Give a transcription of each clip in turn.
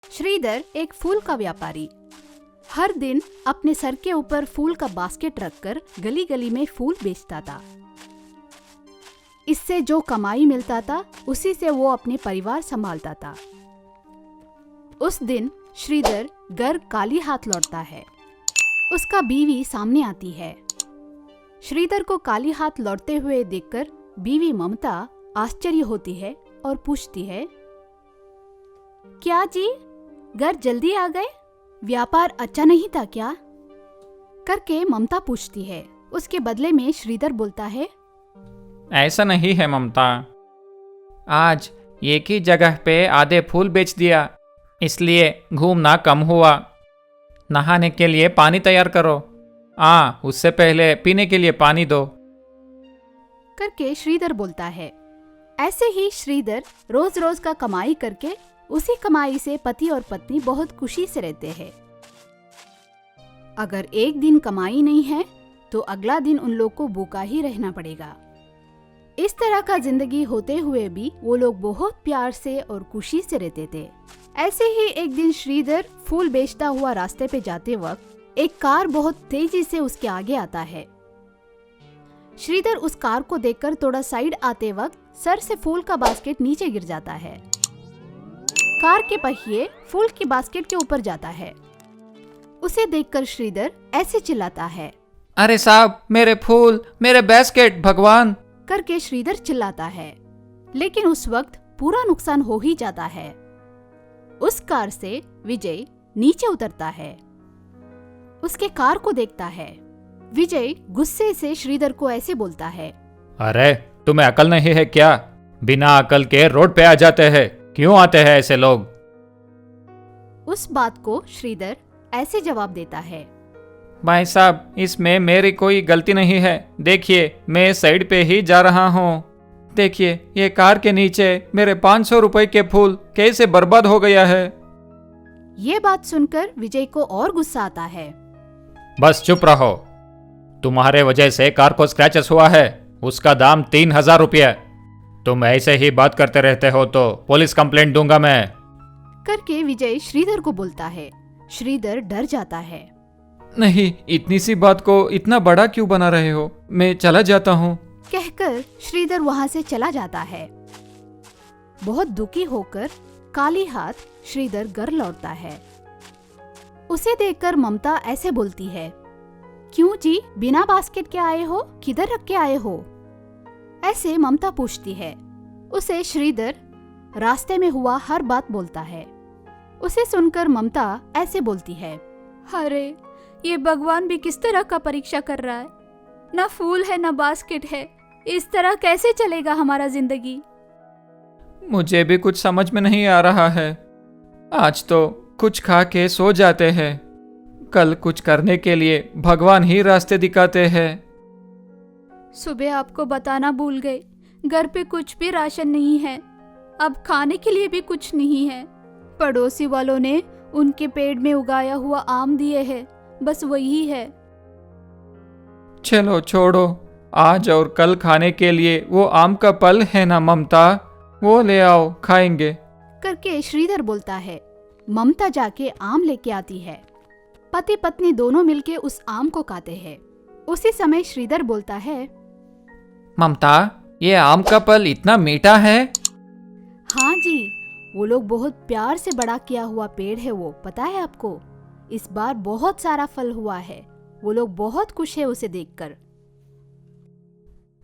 श्रीधर एक फूल का व्यापारी हर दिन अपने सर के ऊपर फूल का बास्केट रखकर गली गली में फूल बेचता था। इससे जो कमाई मिलता था उसी से वो अपने परिवार संभालता था। उस दिन श्रीधर घर खाली हाथ लौटता है। उसका बीवी सामने आती है। श्रीधर को खाली हाथ लौटते हुए देखकर बीवी ममता आश्चर्य होती है और पूछती है, क्या जी, घर जल्दी आ गए? व्यापार अच्छा नहीं था क्या? करके ममता पूछती है। उसके बदले में श्रीधर बोलता है, ऐसा नहीं है ममता, आज एक ही जगह पे आधे फूल बेच दिया, इसलिए घूमना कम हुआ। नहाने के लिए पानी तैयार करो, उससे पहले पीने के लिए पानी दो। करके श्रीधर बोलता है। ऐसे ही श्रीधर रोज रोज का कमाई करके उसी कमाई से पति और पत्नी बहुत खुशी से रहते हैं। अगर एक दिन कमाई नहीं है तो अगला दिन उन लोग को भूखा ही रहना पड़ेगा। इस तरह का जिंदगी होते हुए भी वो लोग बहुत प्यार से और खुशी से रहते थे। ऐसे ही एक दिन श्रीधर फूल बेचता हुआ रास्ते पे जाते वक्त एक कार बहुत तेजी से उसके आगे आता है। श्रीधर उस कार को देखकर थोड़ा साइड आते वक्त सर से फूल का बास्केट नीचे गिर जाता है। कार के पहिए फूल की बास्केट के ऊपर जाता है। उसे देखकर श्रीधर ऐसे चिल्लाता है, अरे साहब, मेरे फूल, मेरे बास्केट, भगवान! करके श्रीधर चिल्लाता है। लेकिन उस वक्त पूरा नुकसान हो ही जाता है। उस कार से विजय नीचे उतरता है। उसके कार को देखता है। विजय गुस्से से श्रीधर को ऐसे बोलता है, अरे तुम्हें अकल नहीं है क्या? बिना अकल के रोड पे आ जाते हैं, क्यों आते हैं ऐसे लोग? उस बात को श्रीधर ऐसे जवाब देता है, भाई साहब, इसमें मेरी कोई गलती नहीं है। देखिए, मैं साइड पे ही जा रहा हूँ। देखिए, ये कार के नीचे मेरे 500 रुपए के फूल कैसे बर्बाद हो गया है। ये बात सुनकर विजय को और गुस्सा आता है। बस चुप रहो, तुम्हारे वजह से कार को स्क्रैचेस हुआ है, उसका दाम 3000 रुपये। तुम ऐसे ही बात करते रहते हो तो पुलिस कंप्लेंट दूंगा मैं। करके विजय श्रीधर को बोलता है। श्रीधर डर जाता है। नहीं, इतनी सी बात को इतना बड़ा क्यों बना रहे हो? मैं चला जाता हूँ। कहकर श्रीधर वहां से चला जाता है। बहुत दुखी होकर काली हाथ श्रीधर घर लौटता है। उसे देखकर ममता ऐसे बोलती है, क्यों जी, बिना बास्केट के आए हो? किधर रख के आए हो? ऐसे ममता पूछती है। उसे श्रीधर रास्ते में हुआ हर बात बोलता है। उसे सुनकर ममता ऐसे बोलती है, अरे ये भगवान भी किस तरह का परीक्षा कर रहा है। ना फूल है ना बास्केट है, इस तरह कैसे चलेगा हमारा जिंदगी? मुझे भी कुछ समझ में नहीं आ रहा है। आज तो कुछ खा के सो जाते हैं, कल कुछ करने के लिए भगवान ही रास्ते दिखाते हैं। सुबह आपको बताना भूल गए, घर पे कुछ भी राशन नहीं है। अब खाने के लिए भी कुछ नहीं है। पड़ोसी वालों ने उनके पेड़ में उगाया हुआ आम दिए हैं, बस वही है। चलो छोड़ो, आज और कल खाने के लिए वो आम का पल है ना ममता, वो ले आओ, खाएंगे। करके श्रीधर बोलता है। ममता जाके आम लेके आती है। पति पत्नी दोनों मिलके उस आम को खाते हैं। उसी समय श्रीधर बोलता है, ममता, ये आम का पल इतना मीठा है। हाँ जी, वो लोग बहुत प्यार से बड़ा किया हुआ पेड़ है वो, पता है आपको? इस बार बहुत सारा फल हुआ है। वो लोग बहुत खुश है उसे देखकर।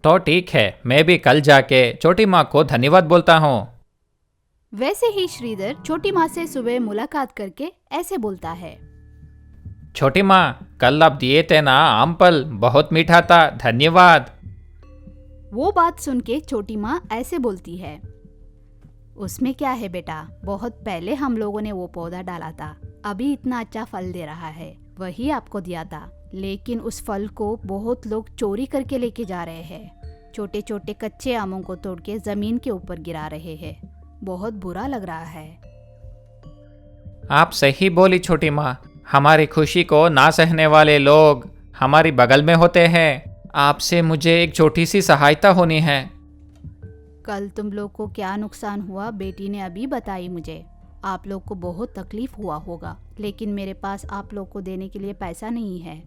तो ठीक है, मैं भी कल जाके छोटी माँ को धन्यवाद बोलता हूँ। वैसे ही श्रीधर छोटी माँ से सुबह मुलाकात करके ऐसे बोलता है, छोटी माँ, कल आप दिए थे ना आम पल, बहुत मीठा था, धन्यवाद। वो बात सुन के छोटी माँ ऐसे बोलती है, उसमें क्या है बेटा, बहुत पहले हम लोगों ने वो पौधा डाला था, अभी इतना अच्छा फल दे रहा है, वही आपको दिया था। लेकिन उस फल को बहुत लोग चोरी करके लेके जा रहे हैं। छोटे छोटे कच्चे आमों को तोड़ के जमीन के ऊपर गिरा रहे हैं। बहुत बुरा लग रहा है। आप सही बोली छोटी माँ, हमारी खुशी को ना सहने वाले लोग हमारी बगल में होते हैं। आपसे मुझे एक छोटी सी सहायता होनी है। कल तुम लोग को क्या नुकसान हुआ बेटी ने अभी बताई मुझे। आप लोग को बहुत तकलीफ हुआ होगा, लेकिन मेरे पास आप लोग को देने के लिए पैसा नहीं है।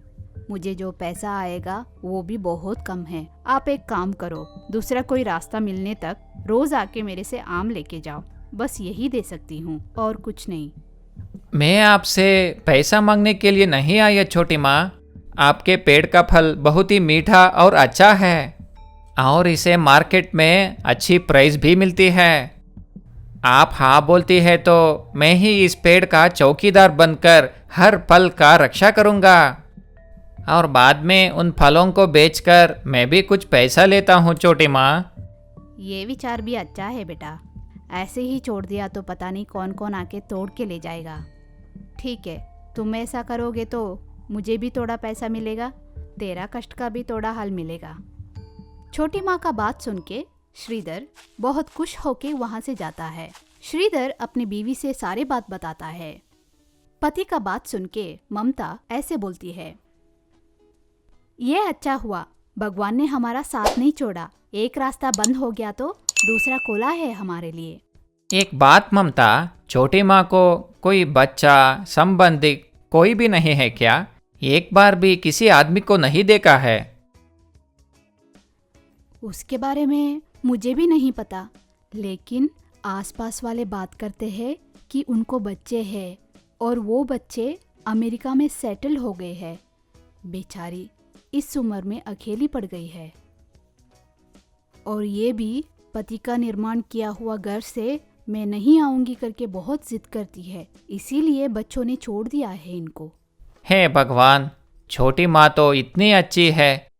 मुझे जो पैसा आएगा वो भी बहुत कम है। आप एक काम करो, दूसरा कोई रास्ता मिलने तक रोज आके मेरे से आम लेके जाओ। बस यही दे सकती हूँ और कुछ नहीं। मैं आपसे पैसा मांगने के लिए नहीं आई छोटी माँ। आपके पेड़ का फल बहुत ही मीठा और अच्छा है और इसे मार्केट में अच्छी प्राइस भी मिलती है। आप हाँ बोलती है तो मैं ही इस पेड़ का चौकीदार बनकर हर फल का रक्षा करूँगा और बाद में उन फलों को बेचकर मैं भी कुछ पैसा लेता हूँ छोटी माँ। ये विचार भी अच्छा है बेटा। ऐसे ही छोड़ दिया तो पता नहीं कौन कौन आके तोड़ के ले जाएगा। ठीक है, तुम ऐसा करोगे तो मुझे भी थोड़ा पैसा मिलेगा, तेरा कष्ट का भी थोड़ा हल मिलेगा। छोटी माँ का बात सुन के श्रीधर बहुत खुश होके वहाँ से जाता है। श्रीधर अपनी बीवी से सारी बात बताता है। पति का बात सुन के ममता ऐसे बोलती है, ये अच्छा हुआ, भगवान ने हमारा साथ नहीं छोड़ा। एक रास्ता बंद हो गया तो दूसरा खोला है हमारे लिए। एक बात ममता, छोटी माँ को कोई बच्चा संबंधी कोई भी नहीं है क्या? एक बार भी किसी आदमी को नहीं देखा है? उसके बारे में मुझे भी नहीं पता, लेकिन आसपास वाले बात करते हैं कि उनको बच्चे हैं और वो बच्चे अमेरिका में सेटल हो गए हैं। बेचारी इस उम्र में अकेली पड़ गई है और ये भी पति का निर्माण किया हुआ घर से मैं नहीं आऊंगी करके बहुत जिद करती है। इसीलिए बच्चों ने छोड़ दिया है इनको। हे भगवान, छोटी माँ तो इतनी अच्छी है,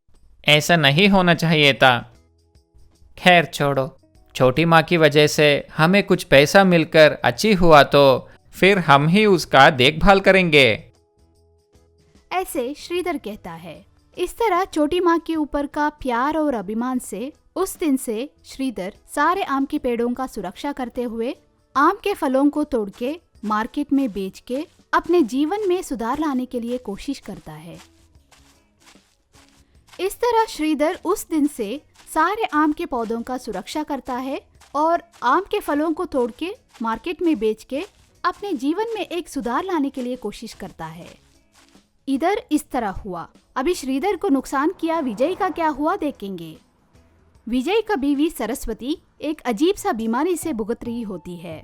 ऐसा नहीं होना चाहिए था। खैर छोड़ो, छोटी माँ की वजह से हमें कुछ पैसा मिलकर अच्छी हुआ तो फिर हम ही उसका देखभाल करेंगे। ऐसे श्रीधर कहता है। इस तरह छोटी माँ के ऊपर का प्यार और अभिमान से उस दिन से श्रीधर सारे आम के पेड़ों का सुरक्षा करते हुए आम के फलों को तोड़ के मार्केट में बेच के अपने जीवन में सुधार लाने के लिए कोशिश करता है। इस तरह श्रीधर उस दिन से सारे आम के पौधों का सुरक्षा करता है और आम के फलों को तोड़ के मार्केट में बेच के अपने जीवन में एक सुधार लाने के लिए कोशिश करता है। इधर इस तरह हुआ। अभी श्रीधर को नुकसान किया विजय का क्या हुआ देखेंगे। विजय का बीवी सरस्वती एक अजीब सा बीमारी से भुगत रही होती है।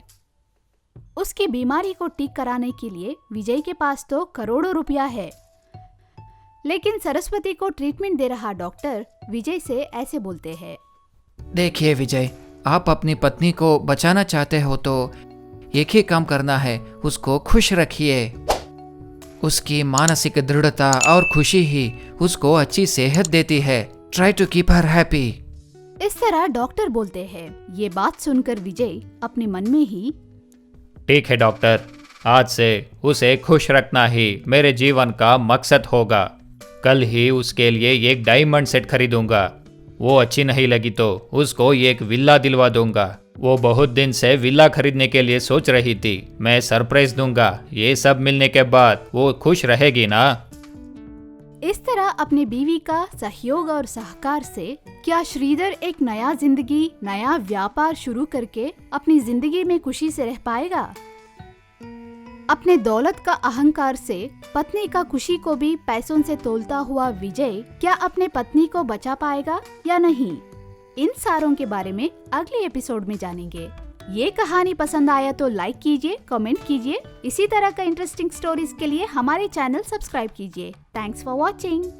उसकी बीमारी को ठीक कराने के लिए विजय के पास तो करोड़ों रुपया है, लेकिन सरस्वती को ट्रीटमेंट दे रहा डॉक्टर विजय से ऐसे बोलते हैं, देखिए विजय, आप अपनी पत्नी को बचाना चाहते हो तो एक ही काम करना है, उसको खुश रखिए। उसकी मानसिक दृढ़ता और खुशी ही उसको अच्छी सेहत देती है। Try to keep her happy. इस तरह डॉक्टर बोलते हैं। ये बात सुनकर विजय अपने मन में ही, ठीक है डॉक्टर, आज से उसे खुश रखना ही मेरे जीवन का मकसद होगा। कल ही उसके लिए एक डायमंड सेट खरीदूंगा। वो अच्छी नहीं लगी तो उसको एक विला दिलवा दूंगा। वो बहुत दिन से विला खरीदने के लिए सोच रही थी। मैं सरप्राइज दूंगा। ये सब मिलने के बाद वो खुश रहेगी ना। इस तरह अपनी बीवी का सहयोग और सहकार से क्या श्रीधर एक नया जिंदगी, नया व्यापार शुरू करके अपनी जिंदगी में खुशी से रह पाएगा? अपने दौलत का अहंकार से पत्नी का खुशी को भी पैसों से तोलता हुआ विजय क्या अपने पत्नी को बचा पाएगा या नहीं? इन सारों के बारे में अगले एपिसोड में जानेंगे। ये कहानी पसंद आया तो लाइक कीजिए, कमेंट कीजिए। इसी तरह का इंटरेस्टिंग स्टोरीज के लिए हमारे चैनल सब्सक्राइब कीजिए। Thanks for watching.